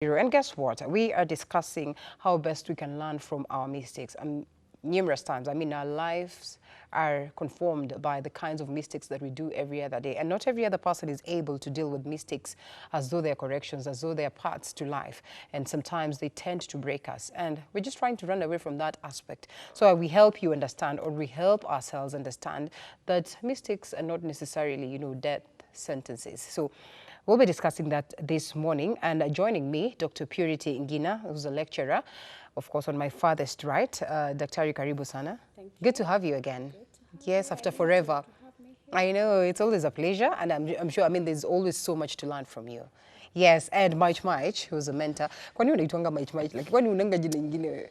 And guess what? We are discussing how best we can learn from our mistakes. Numerous times, our lives are conformed by the kinds of mistakes that we do every other day. And not every other person is able to deal with mistakes as though they're corrections, as though they're parts to life. And sometimes they tend to break us. And we're just trying to run away from that aspect. So we help you understand, or we help ourselves understand that mistakes are not necessarily, death sentences. So we'll be discussing that this morning, and joining me, Dr. Purity Ngina, who's a lecturer, of course, on my farthest right. Daktari, karibu sana. Thank you. Good to have you again. Yes, after forever. I know, it's always a pleasure, and I'm sure, there's always so much to learn from you. Yes, and Maich, who's a mentor. Kwani unaitwanga Maich? Like, kwani unanga jina ingine wewe?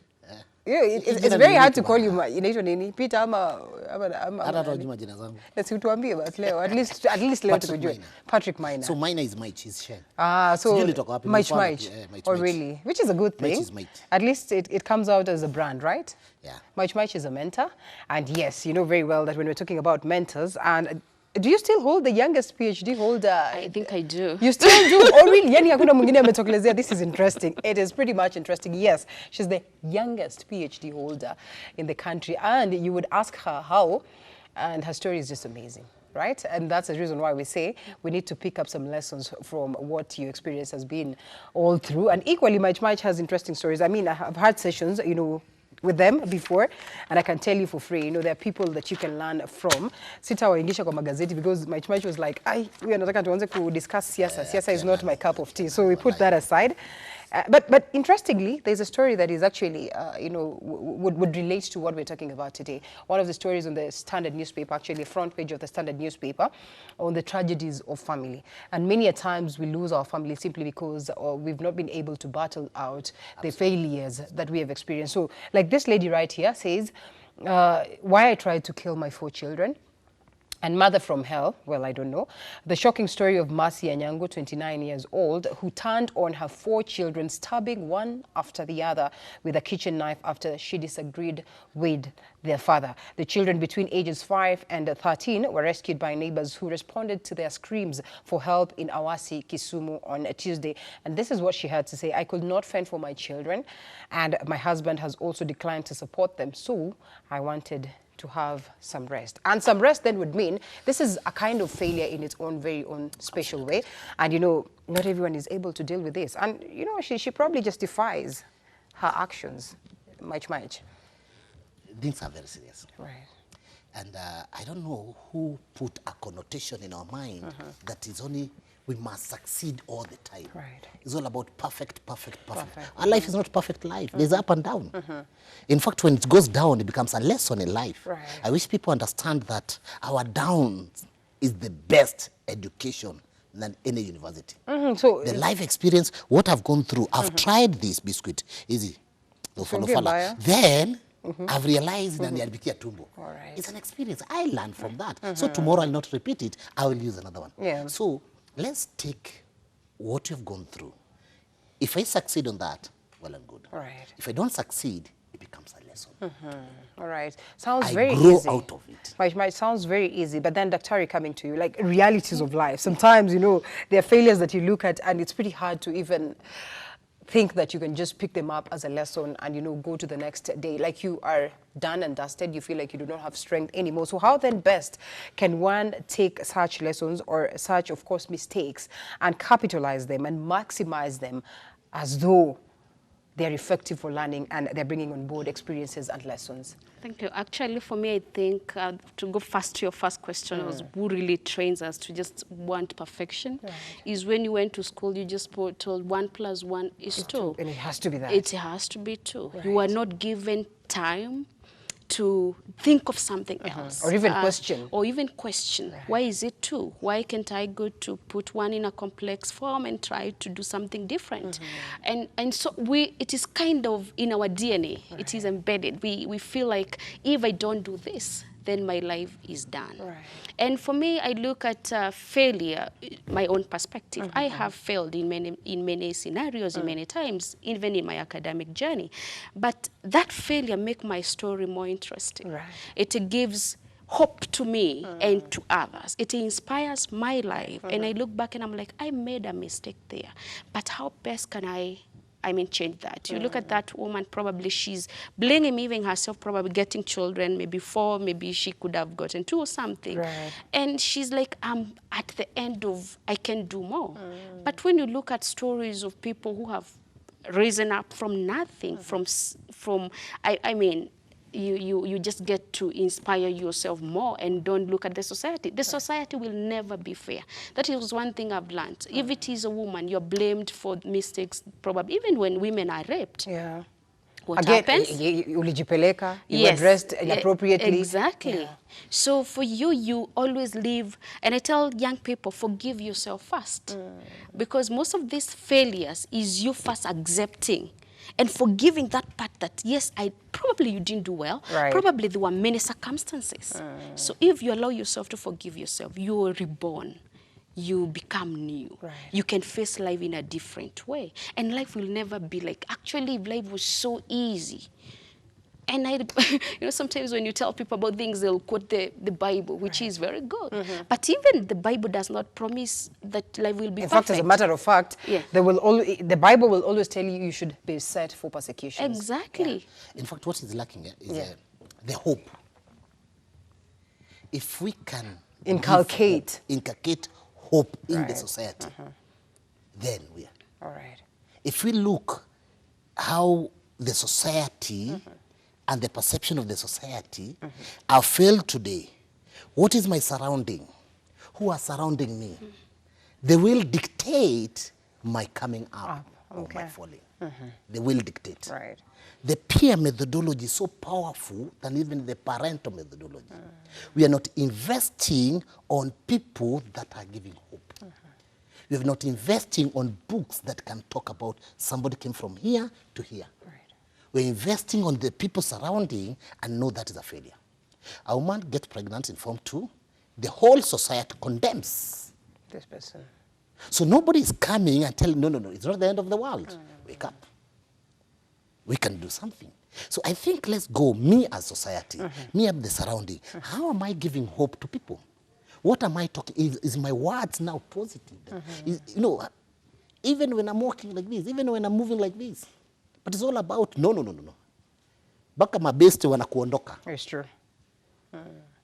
Yeah, it's very hard to call you inaitwa nini? Peter ama hata tunajua jina zangu. Let's utuambie basi leo. At least leo tukujue. Patrick Maina. So Maina is Maich, is Sheng. So Maich. Oh really? Which is a good thing. Maich is Maich. At least it comes out as a brand, right? Yeah. Maich is a mentor, and yes, you know very well that when we're talking about mentors, and do you still hold the youngest PhD holder? I think I do. You still do? Oh, really? Yani hakuna mwingine ametokelezea. This is interesting. It is pretty much interesting. Yes, she's the youngest PhD holder in the country. And you would ask her how, and her story is just amazing, right? And that's the reason why we say we need to pick up some lessons from what your experience has been all through. And equally, Maich has interesting stories. I've had sessions, with them before, and I can tell you for free, there are people that you can learn from. Sitawaingisha kwa magazeti because Maich was like, we are nataka tuanze ku discuss siasa. Siasa is not my cup of tea. So we put that aside. But interestingly, there's a story that is actually, would relate to what we're talking about today. One of the stories on the Standard newspaper, actually the front page of the Standard newspaper, on the tragedies of family. And many a times we lose our family simply because we've not been able to battle out the failures that we have experienced. So like this lady right here says, why I tried to kill my 4 children. And mother from hell, well, I don't know. The shocking story of Mercy Anyango, 29 years old, who turned on her 4 children, stabbing one after the other with a kitchen knife after she disagreed with their father. The children between ages 5 and 13 were rescued by neighbors who responded to their screams for help in Awasi, Kisumu on a Tuesday. And this is what she had to say: I could not fend for my children, and my husband has also declined to support them, so I wanted to have some rest. And some rest then would mean this is a kind of failure in its own very own special way. And not everyone is able to deal with this. And she probably justifies her actions. Maich. Things are very serious. Right. And I don't know who put a connotation in our mind that is only we must succeed all the time. Right. It's all about perfect. Our life is not perfect life. There's up and down. In fact, when it goes down, it becomes a lesson in life. Right. I wish people understand that our down is the best education than any university. So the life experience, what I've gone through, I've tried this biscuit, easy. Then I've realized that Right. it's an experience. I learned from that. So tomorrow I'll not repeat it. I will use another one. Yeah. So let's take what you've gone through. If I succeed on that, well and good. Right. If I don't succeed, it becomes a lesson. All right. Sounds very grow easy. out of it. Might sounds very easy, but then Daktari coming to you, like realities of life. Sometimes, there are failures that you look at and it's pretty hard to even think that you can just pick them up as a lesson and, go to the next day. Like you are done and dusted, you feel like you do not have strength anymore. So how then best can one take such lessons or such, of course, mistakes and capitalize them and maximize them as though they're effective for learning and they're bringing on board experiences and lessons? Thank you. Actually, for me, I think to go first to your first question was who really trains us to just want perfection. Right. Is when you went to school, you just told 1 + 1 is 2. And it has to be that. It has to be 2. Right. You are not given time to think of something else. Or even question. Right. Why is it 2? Why can't I go to put 1 in a complex form and try to do something different? And so it is kind of in our DNA. Right. It is embedded. We feel like if I don't do this, then my life is done. Right. And for me, I look at failure, my own perspective. I have failed in many scenarios, in many times, even in my academic journey. But that failure makes my story more interesting. Right. It gives hope to me and to others. It inspires my life. And I look back and I'm like, I made a mistake there. But how best can I mean, change that? You look at that woman, probably she's blaming even herself, probably getting children, maybe 4, maybe she could have gotten 2 or something. Right. And she's like, I'm at the end of, I can do more. But when you look at stories of people who have risen up from nothing, I mean, you just get to inspire yourself more and don't look at the society. The society will never be fair. That is one thing I've learned. If it is a woman, you're blamed for mistakes, probably, even when women are raped. Yeah. What Again, happens? ulijipeleka, you were Yes, dressed inappropriately. Exactly. Yeah. So for you always live, and I tell young people, forgive yourself first. Because most of these failures is you first accepting and forgiving that part that, yes, probably you didn't do well. Right. Probably there were many circumstances. So if you allow yourself to forgive yourself, you are reborn. You become new. Right. You can face life in a different way. And life will never be like, actually, if life was so easy. And sometimes when you tell people about things, they'll quote the Bible, which is very good. But even the Bible does not promise that life will be In perfect. fact, as a matter of fact, Yeah. the Bible will always tell you should be set for persecution. Exactly. In fact, what is lacking is Yeah. the hope. If we can Inculcate. inculcate hope in the Right. society, then we are. All right. If we look how the society and the perception of the society are failed today, what is my surrounding? Who are surrounding me? They will dictate my coming up or my okay. falling. They will dictate. Right. The peer methodology is so powerful than even the parental methodology. We are not investing on people that are giving hope. We are not investing on books that can talk about somebody came from here to here. Right. We're investing on the people surrounding and know that is a failure. A woman gets pregnant in Form 2, the whole society condemns. This person. So nobody is coming and telling, no, it's not the end of the world. Wake up. We can do something. So I think let's go, me as society, me as the surrounding. How am I giving hope to people? What am I talking? Is my words now positive? Even when I'm walking like this, even when I'm moving like this. But it's all about, no. Baka mabeste wanakuondoka. It's true.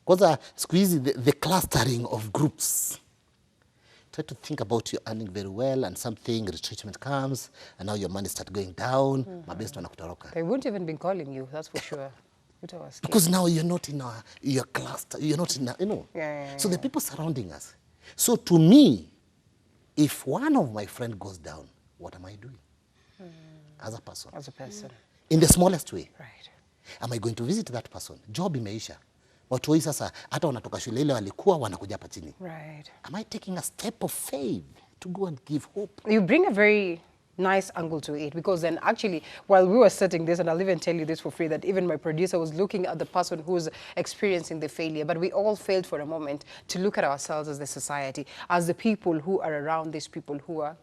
Because siku hizi the clustering of groups. Try to think about you earning very well and something, retrenchment comes, and now your money start going down. Mabeste wanakutoroka. They won't even be calling you, that's for sure. Because now you're not in your cluster, you're not in Yeah. So the people surrounding us. So to me, if one of my friends goes down, what am I doing as a person? As a person. In the smallest way. Right. Am I going to visit that person? Job imeisha. Watu hii sasa hata wanatoka shule ile walikuwa wanakuja hapa chini. Right. Am I taking a step of faith to go and give hope? You bring a very nice angle to it, because then actually while we were setting this, and I'll even tell you this for free, that even my producer was looking at the person who's experiencing the failure, but we all failed for a moment to look at ourselves as the society, as the people who are around these people who are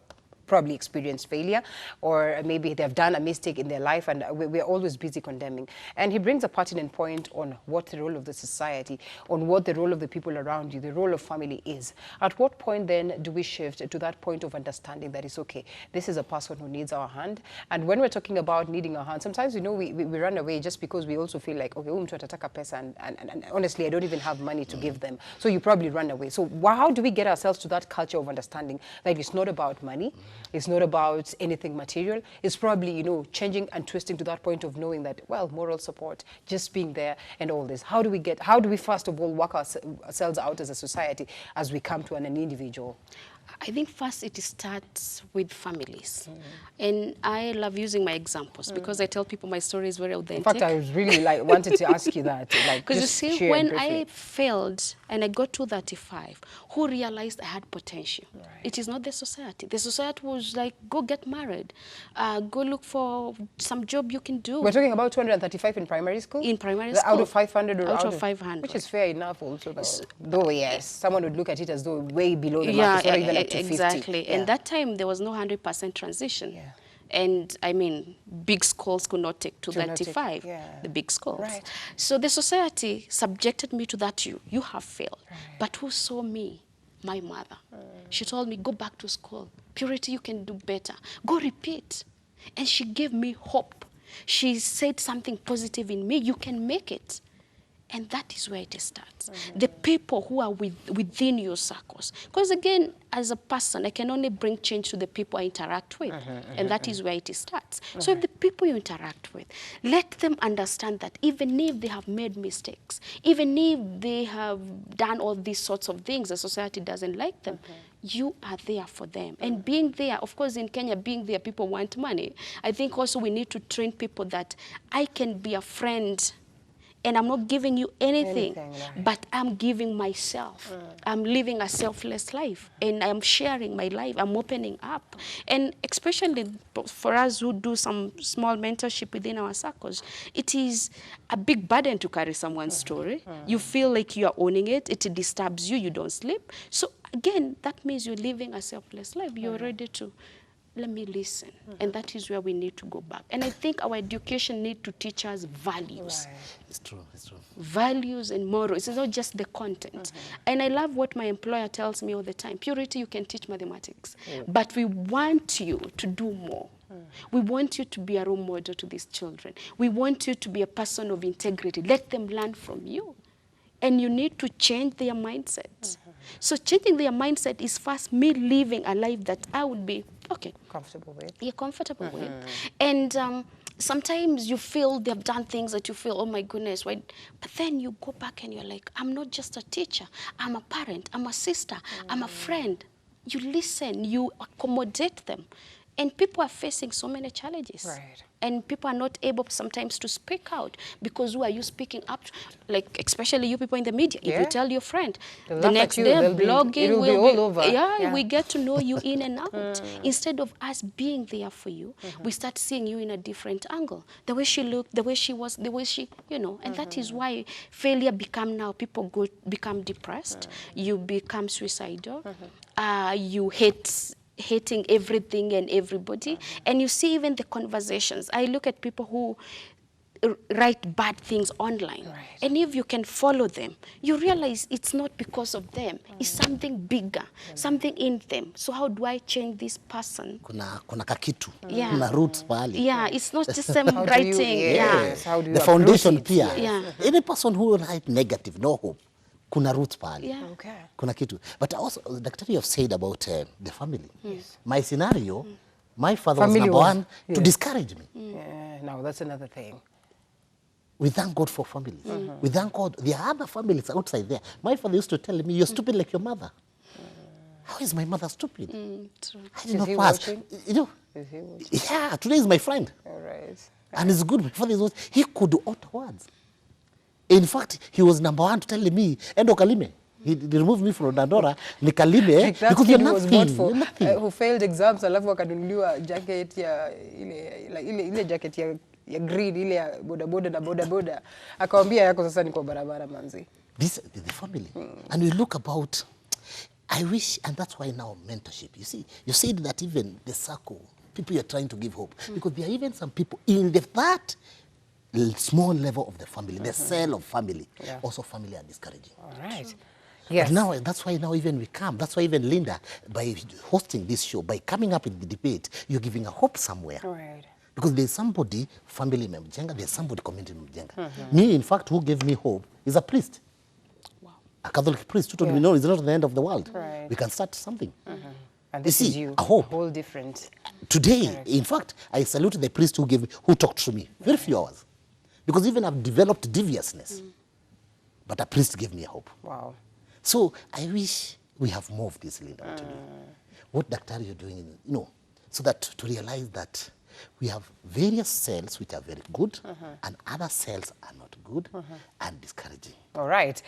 probably experienced failure, or maybe they've done a mistake in their life, and we're always busy condemning. And he brings a pertinent point on what the role of the society, on what the role of the people around you, the role of family is. At what point then do we shift to that point of understanding that it's okay, this is a person who needs our hand? And when we're talking about needing our hand, sometimes we run away just because we also feel like, okay, mtu atataka pesa, and honestly, I don't even have money to give them. So you probably run away. So how do we get ourselves to that culture of understanding that it's not about money, it's not about anything material. It's probably, changing and twisting to that point of knowing that, well, moral support, just being there and all this. How do we first of all work ourselves out as a society as we come to an individual? I think first it starts with families. And I love using my examples because I tell people my story is very authentic. In fact, I was really wanted to ask you that. Because you see, when I failed and I got to 35, who realized I had potential? Right. It is not the society. The society was like, go get married, go look for some job you can do. We're talking about 235 in primary school? In primary school. Out of 500 or out of 500. Which is fair enough also. Though, yes, someone would look at it as though way below the mark. It's not even up to 50. Exactly. Yeah. And that time, there was no 100% transition. Yeah. And I mean, big schools could not take Could not take- 235, yeah. the big schools. Right. So the society subjected me to that. You have failed. But who saw me? My mother. She told me, go back to school. Purity, you can do better. Go repeat. And she gave me hope. She said something positive in me. You can make it. And that is where it starts. The people who are within your circles. Because again, as a person, I can only bring change to the people I interact with. And that is where it starts. So if the people you interact with, let them understand that even if they have made mistakes, even if they have done all these sorts of things, the society doesn't like them, you are there for them. And being there, of course, in Kenya, being there, people want money. I think also we need to train people that I can be a friend and I'm not giving you anything, right. but I'm giving myself. I'm living a selfless life, and I'm sharing my life. I'm opening up. And especially for us who do some small mentorship within our circles, it is a big burden to carry someone's story. You feel like you are owning it. It disturbs you. You don't sleep. So again, that means you're living a selfless life. You're ready to let me listen. And that is where we need to go back. And I think our education need to teach us values. Right. It's true, it's true. Values and morals. It's not just the content. And I love what my employer tells me all the time. Purity, you can teach mathematics. But we want you to do more. We want you to be a role model to these children. We want you to be a person of integrity. Let them learn from you. And you need to change their mindset. So changing their mindset is first me living a life that I would be, okay, Comfortable with. you're comfortable with. And sometimes you feel they've done things that you feel, oh my goodness, why? But then you go back and you're like, I'm not just a teacher. I'm a parent. I'm a sister. I'm a friend. You listen. You accommodate them. And people are facing so many challenges. Right. And people are not able sometimes to speak out because who are you speaking up to? Like, especially you people in the media. If Yeah. you tell your friend, They'll the laugh at next you, day they'll be- blogging it'll be will all over. Yeah, Yeah. we get to know you in and out. Instead of us being there for you, we start seeing you in a different angle. The way she looked, the way she was, the way she, you know, and that is why failure become now, people become depressed, you become suicidal, you hating everything and everybody. And you see even the conversations. I look at people who write bad things online. Right. And if you can follow them, you realize it's not because of them. It's something bigger, something in them. So how do I change this person? Kuna kakitu. Yeah. Kuna roots pale. Yeah, it's not just them How do you- writing. yes, how do you The foundation approach it? pia. Yeah. Any person who write negative, no hope. Kuna roots pale. Yeah. Okay. Kuna kitu. But also, Daktari, you have said about the family. My scenario, my father Family was number was- one to yes. discourage me. Yeah, now that's another thing. We thank God for families. We thank God. There are other families outside there. My father used to tell me, you're stupid like your mother. How is my mother stupid? True. I Is did not he pass. watching? You know, Is he watching? yeah, today is my friend. All right. And it's good. My father is, he could utter words. In fact, he was number one to tell me, Endo Kalime. He removed me from Dandora, Nikalime, Like that because kid you're who was nothing. bought for, You're nothing. who failed exams, alafu akanunuliwa jacket ya ile jacket ya green, ile ya bodaboda na bodaboda. Akawambia yako sasa ni kwa barabara manzi. This the family. And we look about, I wish, and that's why now mentorship. You see, you said that even the circle, people you're trying to give hope. Because there are even some people in that small level of the family, the cell of family, Yeah. also family are discouraging. All right. Yes. But now, that's why now even we come. That's why even Linda, by hosting this show, by coming up with the debate, you're giving a hope somewhere. All right. Because there's somebody, family memjenga, there's somebody community memjenga. Me, in fact, who gave me hope is a priest. Wow. A Catholic priest who told Yeah. me, no, it's not the end of the world. Right. We can start something. And You this is see, you. a hope. whole different. Today, in fact, I salute the priest who talked to me. Very few hours. Because even I've developed deviousness. But a priest gave me a hope. Wow. So I wish we have more of this, Linda. What Daktari you're doing, so that to realize that we have various cells which are very good and other cells are not good and discouraging. All right.